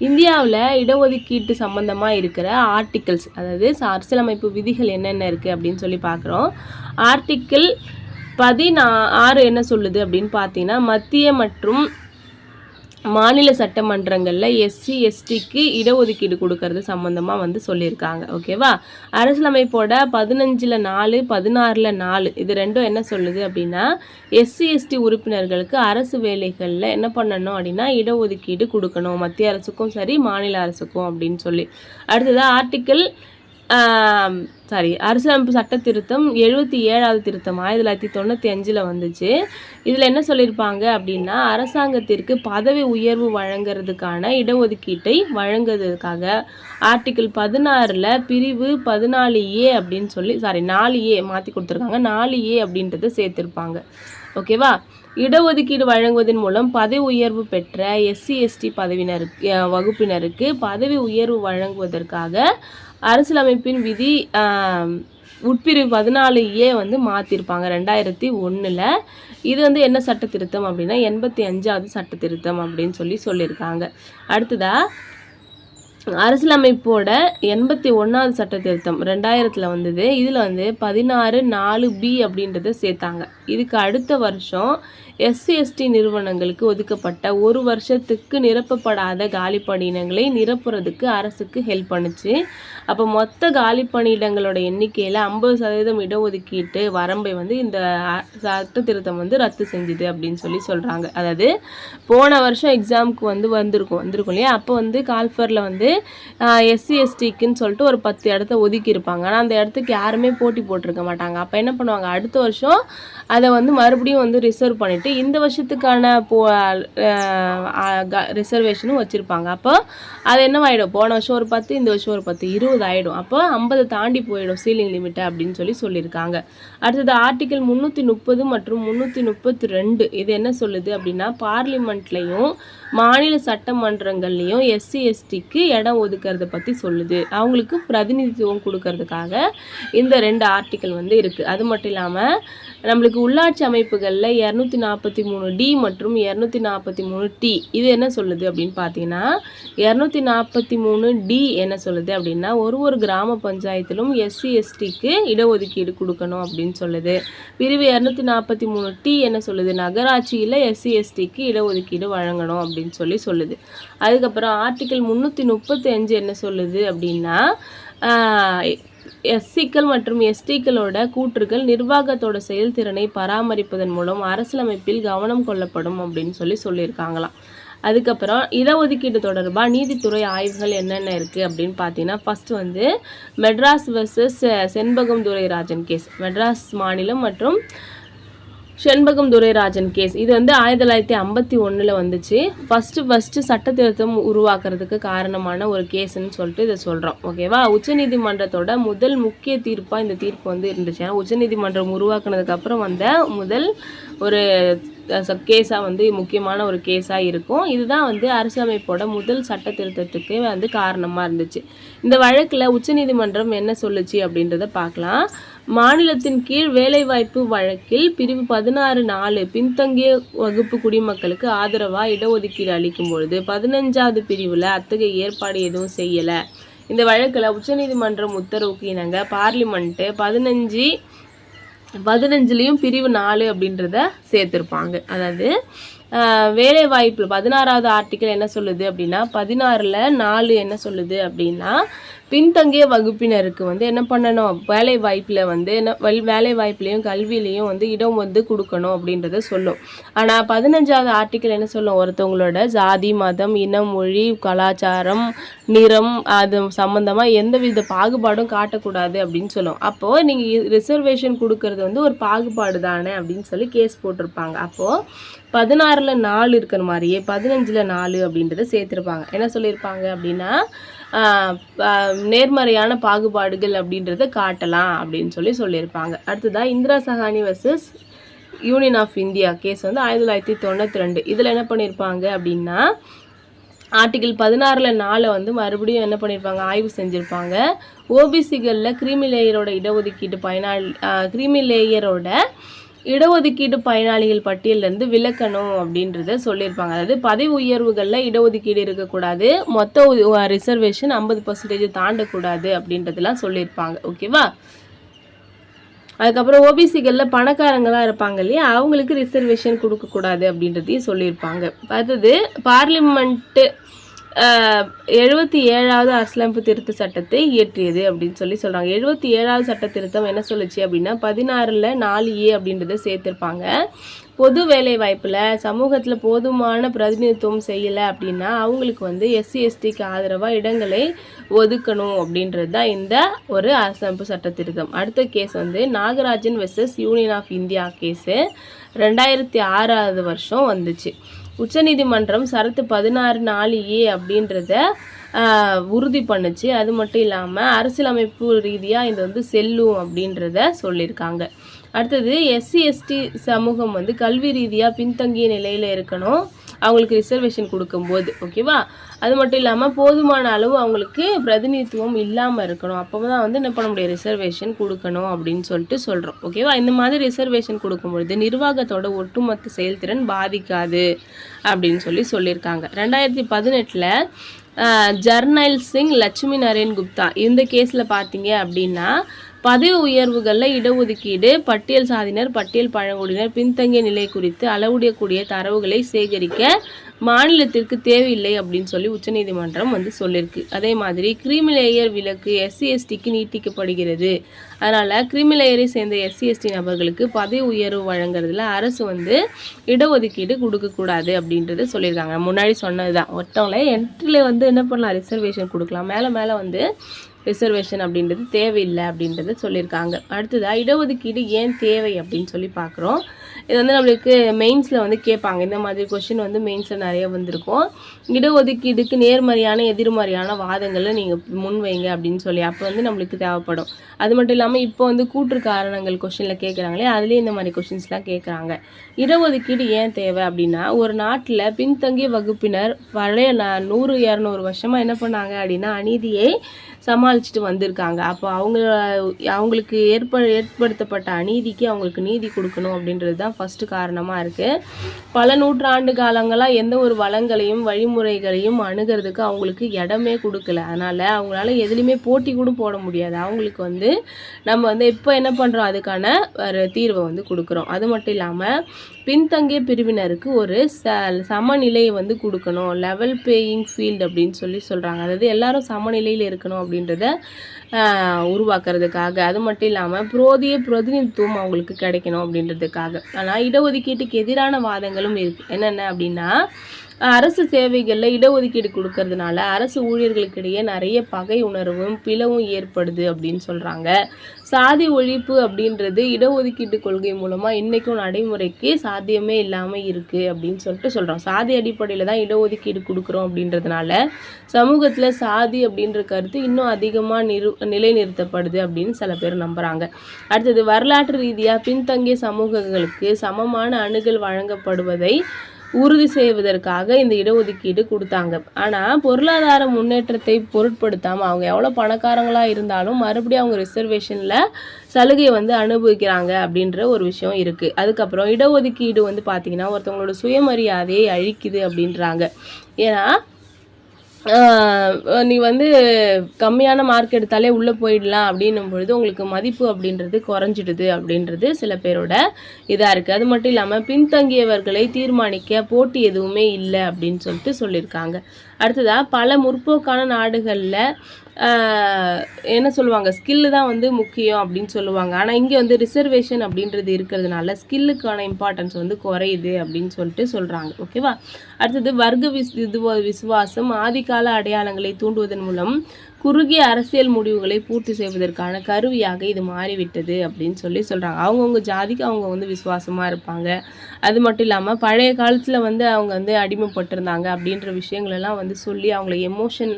இந்தியாவில் இடஒதுக்கீட்டு சம்மந்தமாக இருக்கிற ஆர்டிகிள்ஸ், அதாவது அரசியலமைப்பு விதிகள் என்னென்ன இருக்குது அப்படின்னு சொல்லி பார்க்குறோம். ஆர்டிக்கிள் 16 என்ன சொல்லுது அப்படின்னு பார்த்தீங்கன்னா, மத்திய மற்றும் மாநில சட்டமன்றங்களில் எஸ்சி எஸ்டிக்கு இடஒதுக்கீடு கொடுக்கறது சம்மந்தமாக வந்து சொல்லியிருக்காங்க. ஓகேவா? அரசியலமைப்போட 15ல் 4, 16ல் 4 இது ரெண்டும் என்ன சொல்லுது அப்படின்னா, எஸ்சி எஸ்டி உறுப்பினர்களுக்கு அரசு வேலைகளில் என்ன பண்ணணும் அப்படின்னா இடஒதுக்கீடு கொடுக்கணும், மத்திய அரசுக்கும் சரி மாநில அரசுக்கும் அப்படின்னு சொல்லி. அடுத்ததாக ஆர்டிக்கிள் அரசியலமைப்பு சட்ட திருத்தம் 77வது திருத்தம் 1995 வந்துச்சு. இதில் என்ன சொல்லியிருப்பாங்க அப்படின்னா, அரசாங்கத்திற்கு பதவி உயர்வு வழங்குறதுக்கான இடஒதுக்கீட்டை வழங்குறதுக்காக ஆர்டிக்கிள் 16ல் பிரிவு 14A அப்படின்னு சொல்லி 4A மாற்றி கொடுத்துருக்காங்க, 4A அப்படின்றத சேர்த்துருப்பாங்க. ஓகேவா? இடஒதுக்கீடு வழங்குவதன் மூலம் பதவி உயர்வு பெற்ற எஸ்சி எஸ்டி வகுப்பினருக்கு பதவி உயர்வு வழங்குவதற்காக அரசியலமைப்பின் விதி உட்பிரிவு 14A வந்து மாற்றிருப்பாங்க 2001. இது வந்து என்ன சட்ட திருத்தம் அப்படின்னா 85வது சட்ட திருத்தம் அப்படின்னு சொல்லியிருக்காங்க. அடுத்ததாக அரசியலமைப்போட 81வது சட்ட திருத்தம் 2000 வந்தது. இதில் வந்து 16(4)B அப்படின்றத சேர்த்தாங்க. இதுக்கு அடுத்த வருஷம் எஸ்சி எஸ்டி நிறுவனங்களுக்கு ஒதுக்கப்பட்ட 1 வருஷத்துக்கு நிரப்பப்படாத காலி பணியிடங்களை நிரப்புறதுக்கு அரசுக்கு ஹெல்ப் பண்ணுச்சு. அப்போ மொத்த காலி பணியிடங்களோட எண்ணிக்கையில் 50% இடஒதுக்கீட்டு வரம்பை வந்து இந்த சட்ட திருத்தம் வந்து ரத்து செஞ்சுது அப்படின்னு சொல்கிறாங்க. அதாவது போன வருஷம் எக்ஸாமுக்கு வந்திருக்கும் இல்லையா, அப்போ வந்து கால்ஃபரில் வந்து எஸ்சி எஸ்டிக்குன்னு சொல்லிட்டு ஒரு 10 இடத்த ஒதுக்கியிருப்பாங்க. ஆனால் அந்த இடத்துக்கு யாருமே போட்டி போட்டிருக்க மாட்டாங்க. அப்போ என்ன பண்ணுவாங்க, அடுத்த வருஷம் அதை வந்து மறுபடியும் வந்து ரிசர்வ் பண்ணிவிட்டு இந்த வருஷத்துக்கான ரிசர்வேஷனும் வச்சுருப்பாங்க. அப்போ அது என்னவாயிடும், போன வருஷம் ஒரு 10, இந்த வருஷம் ஒரு 10, 20 ஆகிடும். அப்போ 50 தாண்டி போயிடும் சீலிங் லிமிட்டை அப்படின்னு சொல்லியிருக்காங்க. அடுத்தது ஆர்டிகல் 330 மற்றும் 332 இது என்ன சொல்லுது அப்படின்னா, பார்லிமெண்ட்லையும் மாநில சட்டமன்றங்கள்லையும் எஸ்சி எஸ்டிக்கு இடம் ஒதுக்கிறத பற்றி சொல்லுது. அவங்களுக்கு பிரதிநிதித்துவம் கொடுக்கறதுக்காக இந்த 2 ஆர்டிக்கல் வந்து இருக்குது. அது மட்டும் இல்லாமல் நம்மளுக்கு உள்ளாட்சி அமைப்புகளில் 243D மற்றும் 243T இது என்ன சொல்லுது அப்படின்னு பார்த்தீங்கன்னா, 243D என்ன சொல்லுது அப்படின்னா, ஒரு கிராம பஞ்சாயத்திலும் எஸ்சி எஸ்டிக்கு இடஒதுக்கீடு கொடுக்கணும் அப்படின்னு சொல்லுது. பிரிவு 243T என்ன சொல்லுது, நகராட்சியில் எஸ்சி எஸ்டிக்கு இடஒதுக்கீடு வழங்கணும் அப்படின்னு சொல்லுது. அதுக்கப்புறம் ஆர்டிக்கல் 335 என்ன சொல்லுது அப்படின்னா, எஸ்சிக்கள் மற்றும் எஸ்டிக்களோட கூற்றுகள் நிர்வாகத்தோட செயல்திறனை பராமரிப்பதன் மூலம் அரசியலமைப்பில் கவனம் கொள்ளப்படும் அப்படின்னு சொல்லியிருக்காங்களாம். அதுக்கப்புறம் இடஒதுக்கீடு தொடர்பாக நீதித்துறை ஆய்வுகள் என்னென்ன இருக்குது அப்படின்னு பார்த்தீங்கன்னா, ஃபஸ்ட்டு வந்து மெட்ராஸ் வெர்சஸ் செண்பகம் துரைராஜன் கேஸ், மெட்ராஸ் மாநிலம் மற்றும் செண்பகம் துரைராஜன் கேஸ். இது வந்து 1951 வந்துச்சு. ஃபஸ்ட்டு சட்ட திருத்தம் உருவாக்குறதுக்கு காரணமான ஒரு கேஸ்ன்னு சொல்லிட்டு இதை சொல்கிறோம். ஓகேவா? உச்சநீதிமன்றத்தோட முதல் முக்கிய தீர்ப்பாக இந்த தீர்ப்பு வந்து இருந்துச்சு. ஏன்னா உச்சநீதிமன்றம் உருவாக்குனதுக்கப்புறம் வந்த முதல் ஒரு கேஸாக வந்து முக்கியமான ஒரு கேஸாக இருக்கும். இதுதான் வந்து அரசியலமைப்போட முதல் சட்ட திருத்தத்துக்கு வந்து காரணமாக இருந்துச்சு. இந்த வழக்கில் உச்சநீதிமன்றம் என்ன சொல்லுச்சு அப்படின்றத பார்க்கலாம். மாநிலத்தின் கீழ் வேலைவாய்ப்பு வழக்கில் பிரிவு 16(4) பின்தங்கிய வகுப்பு குடிமக்களுக்கு ஆதரவாக இடஒதுக்கீடு அளிக்கும் பொழுது 15வது பிரிவில் அத்தகைய ஏற்பாடு எதுவும் செய்யலை. இந்த வழக்கில் உச்சநீதிமன்றம் உத்தரவுக்கு இணங்க பார்லிமெண்ட்டு 15லையும் பிரிவு 4 அப்படின்றத சேர்த்துருப்பாங்க. அதாவது வேலைவாய்ப்பு 16வது ஆர்டிக்கல் என்ன சொல்லுது அப்படின்னா, 16ல் 4 என்ன சொல்லுது அப்படின்னா, பின்தங்கிய வகுப்பினருக்கு வந்து என்ன பண்ணணும், வேலை வாய்ப்புலையும் கல்வியிலையும் வந்து இடம் வந்து கொடுக்கணும் அப்படின்றத சொல்லும். ஆனால் 15வது ஆர்டிக்கல் என்ன சொல்லும், ஒருத்தவங்களோட ஜாதி, மதம், இனம், மொழி, கலாச்சாரம், நிறம் அது சம்மந்தமாக எந்தவித பாகுபாடும் காட்டக்கூடாது அப்படின்னு சொல்லும். அப்போது நீங்கள் ரிசர்வேஷன் கொடுக்கறது வந்து ஒரு பாகுபாடு தானே அப்படின்னு சொல்லி கேஸ் போட்டிருப்பாங்க. அப்போது 16ல் 4 இருக்கிற மாதிரியே 15ல் 4 அப்படின்றத சேர்த்துருப்பாங்க. என்ன சொல்லியிருப்பாங்க அப்படின்னா, நேர்மறையான பாகுபாடுகள் அப்படின்றத காட்டலாம் அப்படின்னு சொல்லியிருப்பாங்க. அடுத்ததாக Indira Sawhney versus union of India case வந்து 1992. இதில் என்ன பண்ணியிருப்பாங்க அப்படின்னா, ஆர்டிகிள் 16ல் 4 வந்து மறுபடியும் என்ன பண்ணியிருப்பாங்க, ஆய்வு செஞ்சுருப்பாங்க. ஓபிசிகளில் இடஒதுக்கீடு பயனாளிகள் பட்டியலிருந்து விலக்கணும் அப்படின்றத சொல்லியிருப்பாங்க. அதாவது பதவி உயர்வுகளில் இடஒதுக்கீடு இருக்கக்கூடாது, மொத்த ரிசர்வேஷன் 50% தாண்டக்கூடாது அப்படின்றதெல்லாம் சொல்லியிருப்பாங்க. ஓகேவா? அதுக்கப்புறம் ஓபிசிகளில் பணக்காரங்களாக இருப்பாங்க இல்லையா, அவங்களுக்கு ரிசர்வேஷன் கொடுக்கக்கூடாது அப்படின்றதையும் சொல்லியிருப்பாங்க. அடுத்தது பார்லிமெண்ட்டு 77வது அரசியலமைப்பு திருத்த சட்டத்தை இயற்றியது அப்படின்னு சொல்கிறாங்க. 77வது சட்ட திருத்தம் என்ன சொல்லுச்சு அப்படின்னா, 16ல் 4A அப்படின்றத சேர்த்துருப்பாங்க. பொது வேலை வாய்ப்பில் சமூகத்தில் போதுமான பிரதிநிதித்துவம் செய்யலை அப்படின்னா அவங்களுக்கு வந்து எஸ்சி எஸ்டிக்கு ஆதரவாக இடங்களை ஒதுக்கணும் அப்படின்றது தான் இந்த ஒரு அரசியலமைப்பு சட்ட திருத்தம். அடுத்த கேஸ் வந்து Nagarajan versus union of India case 2006வது வருஷம் வந்துச்சு. உச்சநீதிமன்றம் சரத்து 16(4)A அப்படின்றத உறுதி பண்ணுச்சு. அது மட்டும் இல்லாமல் அரசியலமைப்பு ரீதியாக இது வந்து செல்லும் அப்படின்றத சொல்லியிருக்காங்க. அடுத்தது எஸ்சி எஸ்டி சமூகம் வந்து கல்வி ரீதியாக பின்தங்கிய நிலையில் இருக்கணும் அவங்களுக்கு ரிசர்வேஷன் கொடுக்கும்போது. ஓகேவா? அது மட்டும் இல்லாமல் போதுமான அளவு அவங்களுக்கு பிரதிநிதித்துவம் இல்லாமல் இருக்கணும். அப்போ தான் வந்து என்ன பண்ண முடியும், ரிசர்வேஷன் கொடுக்கணும் அப்படின்னு சொல்கிறோம். ஓகேவா? இந்த மாதிரி ரிசர்வேஷன் கொடுக்கும்பொழுது நிர்வாகத்தோட ஒட்டுமொத்த செயல்திறன் பாதிக்காது அப்படின்னு சொல்லியிருக்காங்க. 2018ல் ஜர்னைல் சிங், லட்சுமி நரேன் குப்தா இந்த கேஸில் பார்த்தீங்க அப்படின்னா பதவி உயர்வுகளில் இடஒதுக்கீடு பட்டியல் சாதியினர், பட்டியல் பழங்குடியினர், பின்தங்கிய நிலை குறித்து அளவுடையக்கூடிய தரவுகளை சேகரிக்க மாநிலத்திற்கு தேவையில்லை அப்படின்னு சொல்லி உச்சநீதிமன்றம் வந்து சொல்லியிருக்கு. அதே மாதிரி கிரீமிலேயர் விலக்கு SC/STக்கு நீட்டிக்கப்படுகிறது. அதனால் கிரீமிலேயரை சேர்ந்த SC/ST நபர்களுக்கு பதவி உயர்வு வழங்குறதுல அரசு வந்து இடஒதுக்கீடு கொடுக்கக்கூடாது அப்படின்றத சொல்லியிருக்காங்க. முன்னாடி சொன்னது தான், ஒருத்தவங்களே என்ட்ரியில் வந்து என்ன பண்ணலாம், ரிசர்வேஷன் கொடுக்கலாம், மேலே வந்து ரிசர்வேஷன் அப்படின்றது தேவையில்லை அப்படின்றத சொல்லியிருக்காங்க. அடுத்ததாக இடஒதுக்கீடு ஏன் தேவை அப்படின்னு சொல்லி பார்க்குறோம். இது வந்து நம்மளுக்கு மெயின்ஸில் வந்து கேட்பாங்க. இந்த மாதிரி கொஷின் வந்து மெயின்ஸில் நிறைய வந்திருக்கும். இடஒதுக்கீடுக்கு நேர்மறையான எதிர்மறையான வாதங்களை நீங்கள் முன்வைங்க அப்படின்னு சொல்லி அப்போ வந்து நம்மளுக்கு தேவைப்படும். அது மட்டும் இல்லாமல் இப்போ வந்து கூற்று காரணங்கள் கொஷினில் கேட்குறாங்களே, அதுலேயே இந்த மாதிரி கொஷின்ஸ்லாம் கேட்குறாங்க. இடஒதுக்கீடு ஏன் தேவை அப்படின்னா, ஒரு நாட்டில் பின்தங்கிய வகுப்பினர் பழைய 100-200 வருஷமாக என்ன பண்ணாங்க அப்படின்னா அநீதியை சமாளிச்சுட்டு வந்திருக்காங்க. அப்போ அவங்களுக்கு ஏற்படுத்தப்பட்ட அநீதிக்கு அவங்களுக்கு நீதி கொடுக்கணும் அப்படின்றது தான் ஃபஸ்ட்டு காரணமாக இருக்குது. பல நூற்றாண்டு காலங்களாக எந்த ஒரு வளங்களையும் வழிமுறைகளையும் அணுகிறதுக்கு அவங்களுக்கு இடமே கொடுக்கல. அதனால் அவங்களால எதுலேயுமே போட்டி கூட போட முடியாது. அவங்களுக்கு வந்து நம்ம வந்து இப்போ என்ன பண்ணுறோம், அதுக்கான ஒரு தீர்வை வந்து கொடுக்குறோம். அது மட்டும் இல்லாமல் பின்தங்கிய பிரிவினருக்கு ஒரு சமநிலையை வந்து கொடுக்கணும், லெவல் பேயிங் ஃபீல்டு அப்படின்னு சொல்லி சொல்கிறாங்க. அதாவது எல்லாரும் சமநிலையில் இருக்கணும் அப்படின்றத உருவாக்குறதுக்காக. அது மட்டும் இல்லாமல் போதிய பிரதிநிதித்துவம் அவங்களுக்கு கிடைக்கணும் அப்படின்றதுக்காக. ஆனால் இடஒதுக்கீட்டுக்கு எதிரான வாதங்களும் இருக்குது. என்னென்ன அப்படின்னா, அரசு சேவைகளில் இடஒதுக்கீடு கொடுக்கறதுனால அரசு ஊழியர்களுக்கிடையே நிறைய பகை உணர்வும் பிளவும் ஏற்படுது அப்படின்னு சொல்கிறாங்க. சாதி ஒழிப்பு அப்படின்றது இடஒதுக்கீட்டு கொள்கை மூலமாக இன்றைக்கும் நடைமுறைக்கு சாத்தியமே இல்லாமல் இருக்குது அப்படின்னு சொல்கிறோம். சாதி அடிப்படையில் தான் இடஒதுக்கீடு கொடுக்குறோம் அப்படின்றதுனால சமூகத்தில் சாதி அப்படின்ற கருத்து இன்னும் அதிகமாக நிலைநிறுத்தப்படுது அப்படின்னு சில பேர் நம்புகிறாங்க. அடுத்தது, வரலாற்று ரீதியாக பின்தங்கிய சமூகங்களுக்கு சமமான அணுகல் வழங்கப்படுவதை உறுதி செய்வதற்காக இந்த இடஒதுக்கீடு கொடுத்தாங்க. ஆனால் பொருளாதார முன்னேற்றத்தை பொருட்படுத்தாமல் அவங்க எவ்வளோ பணக்காரங்களாக இருந்தாலும் மறுபடியும் அவங்க ரிசர்வேஷனில் சலுகையை வந்து அனுபவிக்கிறாங்க அப்படின்ற ஒரு விஷயம் இருக்குது. அதுக்கப்புறம் இடஒதுக்கீடு வந்து பார்த்திங்கன்னா ஒருத்தவங்களோட சுயமரியாதையை அழிக்குது அப்படின்றாங்க. ஏன்னா நீ வந்து கம்மியான மார்க் எடுத்தாலே உள்ளே போயிடலாம் அப்படின்னும் பொழுது உங்களுக்கு மதிப்பு அப்படின்றது குறைஞ்சிடுது அப்படின்றது சில பேரோட இதாக இருக்குது. அது மட்டும் இல்லாமல் பின்தங்கியவர்களை தீர்மானிக்க போட்டி எதுவுமே இல்லை அப்படின்னு சொல்லியிருக்காங்க. அடுத்ததாக பல முற்போக்கான நாடுகளில் என்ன சொல்லுவாங்க, ஸ்கில்லு தான் வந்து முக்கியம் அப்படின்னு சொல்லுவாங்க. ஆனால் இங்கே வந்து ரிசர்வேஷன் அப்படின்றது இருக்கிறதுனால ஸ்கில்லுக்கான இம்பார்ட்டன்ஸ் வந்து குறையுது அப்படின்னு சொல்கிறாங்க. ஓகேவா. அடுத்தது, வர்க்க விசுவாசம் ஆதிகால அடையாளங்களை தூண்டுவதன் மூலம் குறுகிய அரசியல் முடிவுகளை பூர்த்தி செய்வதற்கான கருவியாக இது மாறிவிட்டது அப்படின்னு சொல்கிறாங்க. அவங்கவுங்க ஜாதிக்கு அவங்க வந்து விசுவாசமாக இருப்பாங்க. அது மட்டும் இல்லாமல் பழைய காலத்தில் வந்து அவங்க வந்து அடிமைப்பட்டிருந்தாங்க அப்படின்ற விஷயங்களெல்லாம் வந்து சொல்லி அவங்கள எமோஷன்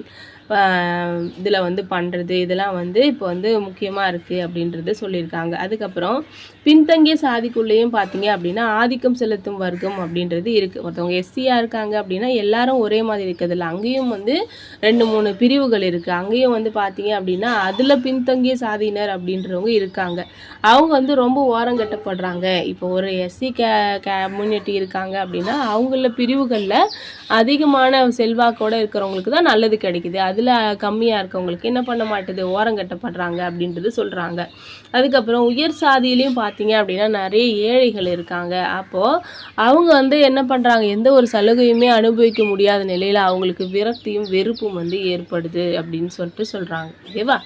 இதில் வந்து பண்ணுறது, இதெல்லாம் வந்து இப்போ வந்து முக்கியமாக இருக்குது அப்படின்றது சொல்லியிருக்காங்க. அதுக்கப்புறம் பின்தங்கிய சாதிக்குள்ளேயும் பார்த்தீங்க அப்படின்னா ஆதிக்கம் செலுத்தும் வர்க்கம் அப்படின்றது இருக்குது. ஒருத்தவங்க SCயாக இருக்காங்க அப்படின்னா எல்லாரும் ஒரே மாதிரி இருக்கிறதில்ல, அங்கேயும் வந்து 2-3 பிரிவுகள் இருக்குது. அங்கேயும் வந்து பார்த்தீங்க அப்படின்னா அதில் பின்தங்கிய சாதியினர் அப்படின்றவங்க இருக்காங்க. அவங்க வந்து ரொம்ப ஓரங்கட்டப்படுறாங்க. இப்போ ஒரு SC கம்யூனிட்டி இருக்காங்க அப்படின்னா அவங்கள பிரிவுகளில் அதிகமான செல்வாக்கோடு இருக்கிறவங்களுக்கு தான் நல்லது கிடைக்குது. அதில் கம்மியாக இருக்கவங்களுக்கு என்ன பண்ண மாட்டுது, ஓரங்கட்டப்படுறாங்க அப்படின்றது சொல்கிறாங்க. அதுக்கப்புறம் உயர் சாதியிலையும் பார்த்தீங்க அப்படின்னா நிறைய ஏழைகள் இருக்காங்க. அப்போது அவங்க வந்து என்ன பண்ணுறாங்க, எந்த ஒரு சலுகையுமே அனுபவிக்க முடியாத நிலையில் அவங்களுக்கு விரக்தியும் வெறுப்பும் வந்து ஏற்படுது அப்படின்னு சொல்கிறாங்க. ஓகேவா.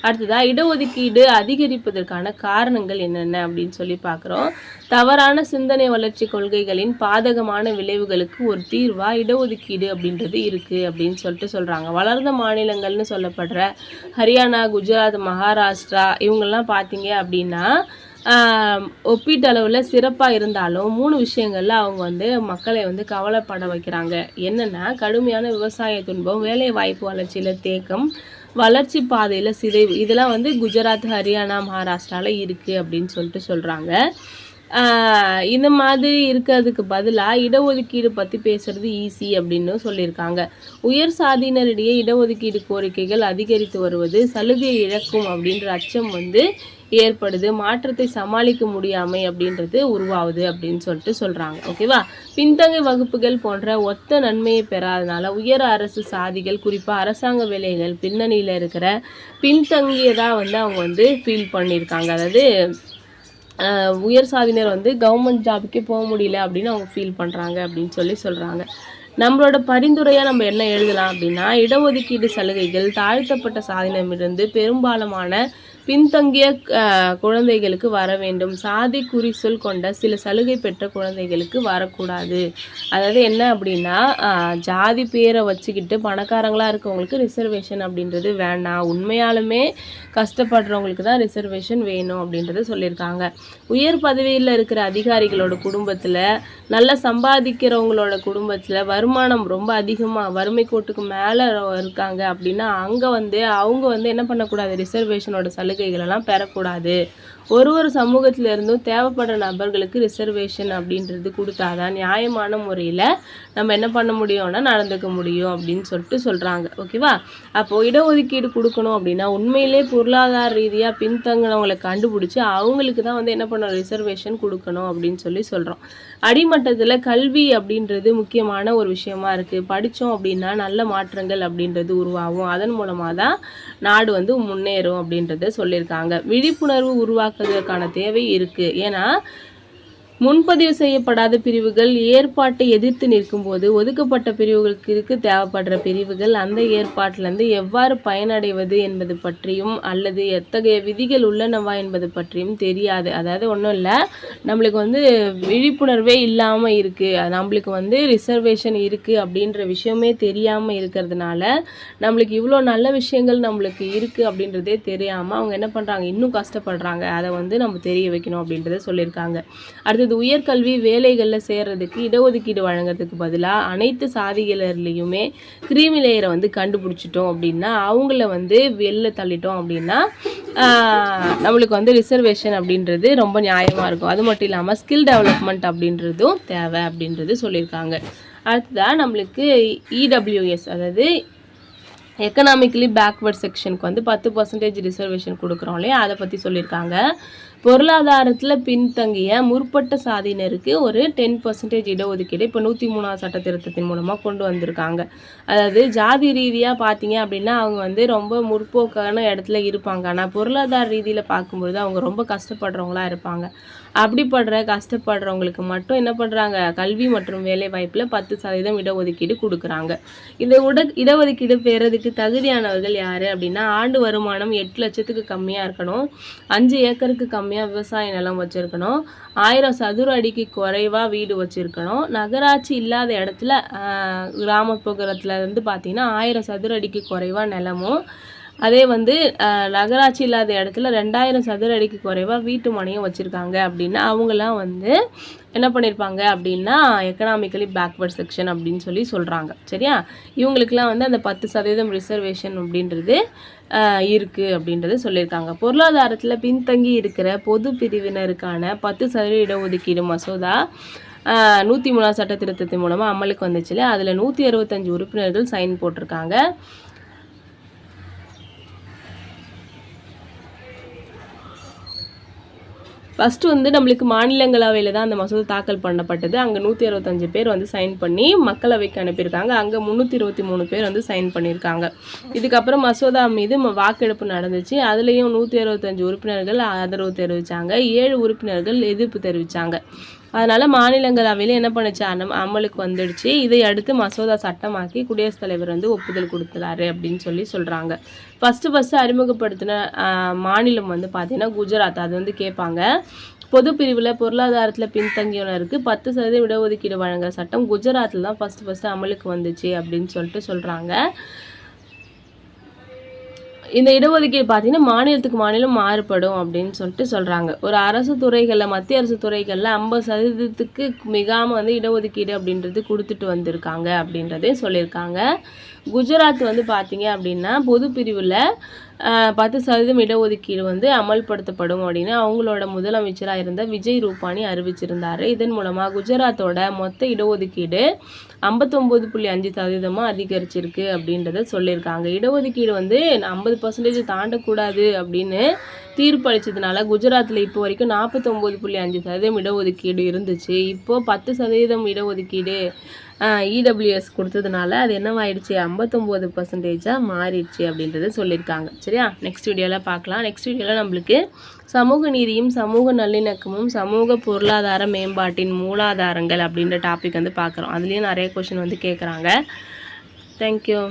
அடுத்ததாக இடஒதுக்கீடு அதிகரிப்பதற்கான காரணங்கள் என்னென்ன அப்படின்னு சொல்லி பார்க்குறோம். தவறான சிந்தனை வளர்ச்சி கொள்கைகளின் பாதகமான விளைவுகளுக்கு ஒரு தீர்வாக இடஒதுக்கீடு அப்படின்றது இருக்குது அப்படின்னு சொல்கிறாங்க. வளர்ந்த மாநிலங்கள்னு சொல்லப்படுற ஹரியானா, குஜராத், மகாராஷ்டிரா இவங்கெல்லாம் பார்த்தீங்க அப்படின்னா ஒப்பீட்டளவில் சிறப்பாக இருந்தாலும் 3 விஷயங்களில் அவங்க வந்து மக்களை வந்து கவலைப்பட வைக்கிறாங்க. என்னென்னா, கடுமையான விவசாய துன்பம், வேலை வாய்ப்பு வளர்ச்சியில் தேக்கம், வளர்ச்சி பாதையில் சிதைவு, இதெல்லாம் வந்து குஜராத், ஹரியானா, மகாராஷ்டிராவில் இருக்குது அப்படின்னு சொல்கிறாங்க. இந்த மாதிரி இருக்கிறதுக்கு பதிலாக இடஒதுக்கீடு பற்றி பேசுகிறது ஈஸி அப்படின்னு சொல்லியிருக்காங்க. உயர் சாதியினரிடையே இடஒதுக்கீடு கோரிக்கைகள் அதிகரித்து வருவது சலுகையை இழக்கும் அப்படின்ற அச்சம் வந்து ஏற்படுது, மாற்றத்தை சமாளிக்க முடியாமை அப்படின்றது உருவாகுது அப்படின்னு சொல்லிட்டு சொல்கிறாங்க. ஓகேவா? பின்தங்கிய வகுப்புகள் போன்ற ஒத்த நன்மையை பெறாதனால உயர் அரசு சாதிகள், குறிப்பாக அரசாங்க வேலைகள் பின்னணியில் இருக்கிற பின்தங்கியதாக வந்து அவங்க வந்து ஃபீல் பண்ணியிருக்காங்க. அதாவது உயர் சாதியினர் வந்து கவர்மெண்ட் ஜாபுக்கே போக முடியல அப்படின்னு அவங்க ஃபீல் பண்ணுறாங்க அப்படின்னு சொல்கிறாங்க. நம்மளோட பரிந்துரையாக நம்ம என்ன எழுதலாம் அப்படின்னா, இடஒதுக்கீடு சலுகைகள் தாழ்த்தப்பட்ட சாதியினரிடமிருந்து பெரும்பாலான பின்தங்கிய குழந்தைகளுக்கு வர வேண்டும். சாதி குறிச்சொல் கொண்ட சில சலுகை பெற்ற குழந்தைகளுக்கு வரக்கூடாது. அதாவது என்ன அப்படின்னா, ஜாதி பேரை வச்சுக்கிட்டு பணக்காரங்களாக இருக்கவங்களுக்கு ரிசர்வேஷன் அப்படின்றது வேண்டாம். உண்மையாலுமே கஷ்டப்படுறவங்களுக்கு தான் ரிசர்வேஷன் வேணும் அப்படின்றத சொல்லியிருக்காங்க. உயர் பதவியில் இருக்கிற அதிகாரிகளோட குடும்பத்தில், நல்லா சம்பாதிக்கிறவங்களோட குடும்பத்தில் வருமானம் ரொம்ப அதிகமாக வறுமை கோட்டுக்கு மேலே இருக்காங்க அப்படின்னா அவங்க வந்து என்ன பண்ணக்கூடாது, ரிசர்வேஷனோட சலுகைகளெல்லாம் பெறக்கூடாது. ஒரு சமூகத்திலிருந்தும் தேவைப்படுற நபர்களுக்கு ரிசர்வேஷன் அப்படின்றது கொடுத்தாதான் நியாயமான முறையில் நம்ம என்ன பண்ண முடியும்னா நடந்துக்க முடியும் அப்படின்னு சொல்கிறாங்க. ஓகேவா? அப்போது இடஒதுக்கீடு கொடுக்கணும் அப்படின்னா உண்மையிலே பொருளாதார ரீதியாக பின்தங்கினவங்களை கண்டுபிடிச்சி அவங்களுக்கு தான் வந்து என்ன பண்ணணும், ரிசர்வேஷன் கொடுக்கணும் அப்படின்னு சொல்கிறோம். அடிமட்டத்தில் கல்வி அப்படின்றது முக்கியமான ஒரு விஷயமா இருக்குது. படித்தோம் அப்படின்னா நல்ல மாற்றங்கள் அப்படின்றது உருவாகும். அதன் மூலமாக தான் நாடு வந்து முன்னேறும் அப்படின்றத சொல்லியிருக்காங்க. விழிப்புணர்வு உருவாக்குவதற்கான தேவை இருக்குது. ஏன்னா முன்பதிவு செய்யப்படாத பிரிவுகள் ஏற்பாட்டை எதிர்த்து நிற்கும்போது ஒதுக்கப்பட்ட பிரிவுகளுக்கு தேவைப்படுற பிரிவுகள் அந்த ஏற்பாட்டிலேருந்து எவ்வாறு பயனடைவது என்பது பற்றியும் அல்லது எத்தகைய விதிகள் உள்ளனவா என்பது பற்றியும் தெரியாது. அதாவது ஒன்றும் இல்லை, நம்மளுக்கு வந்து விழிப்புணர்வே இல்லாமல் இருக்குது, நம்மளுக்கு வந்து ரிசர்வேஷன் இருக்குது அப்படின்ற விஷயமே தெரியாமல் இருக்கிறதுனால நம்மளுக்கு இவ்வளோ நல்ல விஷயங்கள் நம்மளுக்கு இருக்குது அப்படின்றதே தெரியாமல் அவங்க என்ன பண்ணுறாங்க, இன்னும் கஷ்டப்படுறாங்க. அதை வந்து நம்ம தெரிய வைக்கணும் அப்படின்றத சொல்லியிருக்காங்க. அடுத்தது உயர்கல்வி வேலைகளில் சேர்றதுக்கு இடஒதுக்கீடு வழங்குறதுக்கு பதிலாக அனைத்து சாதிகளிலையுமே கிரீமி லேயரை வந்து கண்டுபிடிச்சிட்டோம் அப்படின்னா, அவங்கள வந்து வெளில தள்ளிட்டோம் அப்படின்னா நம்மளுக்கு வந்து ரிசர்வேஷன் அப்படின்றது ரொம்ப நியாயமாக இருக்கும். அது மட்டும் இல்லாமல் ஸ்கில் டெவலப்மெண்ட் அப்படின்றதும் தேவை அப்படின்றது சொல்லியிருக்காங்க. அடுத்ததாக நம்மளுக்கு இடபிள்யூஎஸ், அதாவது எக்கனாமிக்கலி பேக்வர்ட் செக்ஷனுக்கு வந்து 10% ரிசர்வேஷன் கொடுக்குறோம் இல்லையா, அதை பற்றி சொல்லியிருக்காங்க. பொருளாதாரத்தில் பின்தங்கிய முற்பட்ட சாதியினருக்கு ஒரு 10% இடஒதுக்கீடு இப்போ 103ஆம் சட்ட திருத்தத்தின் மூலமாக கொண்டு வந்திருக்காங்க. அதாவது ஜாதி ரீதியாக பார்த்தீங்க அப்படின்னா அவங்க வந்து ரொம்ப முற்போக்கான இடத்துல இருப்பாங்க. ஆனால் பொருளாதார ரீதியில் பார்க்கும்பொழுது அவங்க ரொம்ப கஷ்டப்படுறவங்களா இருப்பாங்க. கஷ்டப்படுறவங்களுக்கு மட்டும் என்ன பண்ணுறாங்க, கல்வி மற்றும் வேலைவாய்ப்பில் 10% இடஒதுக்கீடு கொடுக்குறாங்க. இந்த இடஒதுக்கீடு பெறதுக்கு தகுதியானவர்கள் யார் அப்படின்னா, ஆண்டு வருமானம் 8 லட்சத்துக்கு கம்மியாக இருக்கணும், 5 ஏக்கருக்கு கம்மியாக விவசாய நிலம் வச்சுருக்கணும், 1000 சதுர அடிக்கு குறைவாக வீடு வச்சுருக்கணும், நகராட்சி இல்லாத இடத்துல கிராமப்புறத்தில் வந்து பார்த்திங்கன்னா 1000 சதுர அடிக்கு குறைவாக நிலமும், அதே வந்து நகராட்சி இல்லாத இடத்துல 2000 சதுர அடிக்கு குறைவாக வீட்டு மனையும் வச்சுருக்காங்க அப்படின்னா அவங்களாம் வந்து என்ன பண்ணியிருப்பாங்க அப்படின்னா எக்கனாமிக்கலி பேக்வர்ட் செக்ஷன் அப்படின்னு சொல்கிறாங்க. சரியா? இவங்களுக்கெல்லாம் வந்து அந்த 10% ரிசர்வேஷன் அப்படின்றது இருக்குது அப்படின்றத சொல்லியிருக்காங்க. பொருளாதாரத்தில் பின்தங்கி இருக்கிற பொது பிரிவினருக்கான 10% இடஒதுக்கீடு மசோதா 103ஆம் சட்ட திருத்தத்தின் மூலமாக அமலுக்கு வந்துச்சுல, அதில் 165 உறுப்பினர்கள் சைன் போட்டிருக்காங்க. ஃபஸ்ட்டு வந்து நம்மளுக்கு மாநிலங்களவையில் தான் அந்த மசோதா தாக்கல் பண்ணப்பட்டது. அங்கே 165 பேர் வந்து சைன் பண்ணி மக்களவைக்கு அனுப்பியிருக்காங்க. அங்கே 323 பேர் வந்து சைன் பண்ணியிருக்காங்க. இதுக்கப்புறம் மசோதா மீது வாக்கெடுப்பு நடந்துச்சு. அதுலேயும் 165 உறுப்பினர்கள் ஆதரவு தெரிவித்தாங்க, 7 உறுப்பினர்கள் எதிர்ப்பு தெரிவித்தாங்க. அதனால் மாநிலங்களவையில் என்ன பண்ணுச்சு, அமலுக்கு வந்துடுச்சு. இதை அடுத்து மசோதா சட்டமாக்கி குடியரசுத் தலைவர் வந்து ஒப்புதல் கொடுத்துறாரு அப்படின்னு சொல்கிறாங்க. ஃபஸ்ட்டு அறிமுகப்படுத்தின மாநிலம் வந்து பார்த்திங்கன்னா குஜராத். அது வந்து கேட்பாங்க, பொது பிரிவில் பொருளாதாரத்தில் பின்தங்கியவருக்கு 10% இடஒதுக்கீடு வழங்குற சட்டம் குஜராத்தில் தான் ஃபஸ்ட்டு அமலுக்கு வந்துச்சு அப்படின்னு சொல்கிறாங்க. இந்த இடஒதுக்கீடு பார்த்தீங்கன்னா மாநிலத்துக்கு மாநிலம் மாறுபடும் அப்படின்னு சொல்கிறாங்க. ஒரு அரசு துறைகளில், மத்திய அரசு துறைகளில் 50%க்கு மிகாமல் வந்து இடஒதுக்கீடு அப்படின்றது கொடுத்துட்டு வந்திருக்காங்க அப்படின்றதே சொல்லியிருக்காங்க. குஜராத் வந்து பார்த்தீங்க அப்படின்னா பொது பிரிவில் 10% இடஒதுக்கீடு வந்து அமல்படுத்தப்படும் அப்படின்னு அவங்களோட முதலமைச்சராக இருந்த விஜய் ரூபானி அறிவிச்சிருந்தார். இதன் மூலமாக குஜராத்தோட மொத்த இடஒதுக்கீடு 59.5% அதிகரிச்சிருக்கு அப்படின்றத சொல்லியிருக்காங்க. இடஒதுக்கீடு வந்து 50% தாண்டக்கூடாது அப்படின்னு தீர்ப்பு அளித்ததுனால குஜராத்தில் இப்போ வரைக்கும் 49.5% இடஒதுக்கீடு இருந்துச்சு. இப்போது 10% இடஒதுக்கீடு இடபிள்யூஎஸ் கொடுத்ததுனால அது என்னவாயிடுச்சு 59% மாறிடுச்சு அப்படின்றத சொல்லியிருக்காங்க. சரியா, நெக்ஸ்ட் வீடியோவில் பார்க்கலாம். நெக்ஸ்ட் வீடியோவில் நம்மளுக்கு சமூக நீதியும் சமூக நல்லிணக்கமும் சமூக பொருளாதார மேம்பாட்டின் மூலாதாரங்கள் அப்படின்ற டாபிக் வந்து பார்க்குறோம். அதுலேயும் நிறைய கொஷின் வந்து கேட்குறாங்க. தேங்க்யூ.